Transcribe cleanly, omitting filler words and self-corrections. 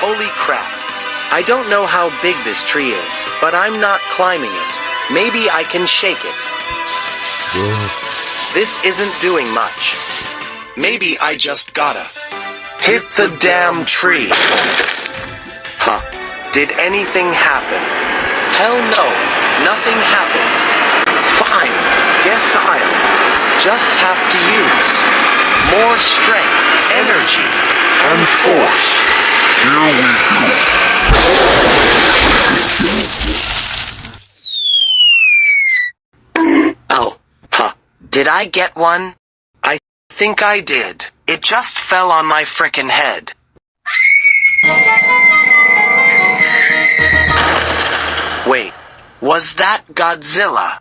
Holy crap. I don't know how big this tree is, but I'm not climbing it. Maybe I can shake it. This isn't doing much. Maybe I just gotta hit the damn tree. Huh. Did anything happen? Hell no, nothing happened. Fine, guess I'll just have to use more strength, energy, and force. Here we go. Oh, huh. Did I get one? I think I did. It just fell on my frickin' head. Wait, was that Godzilla?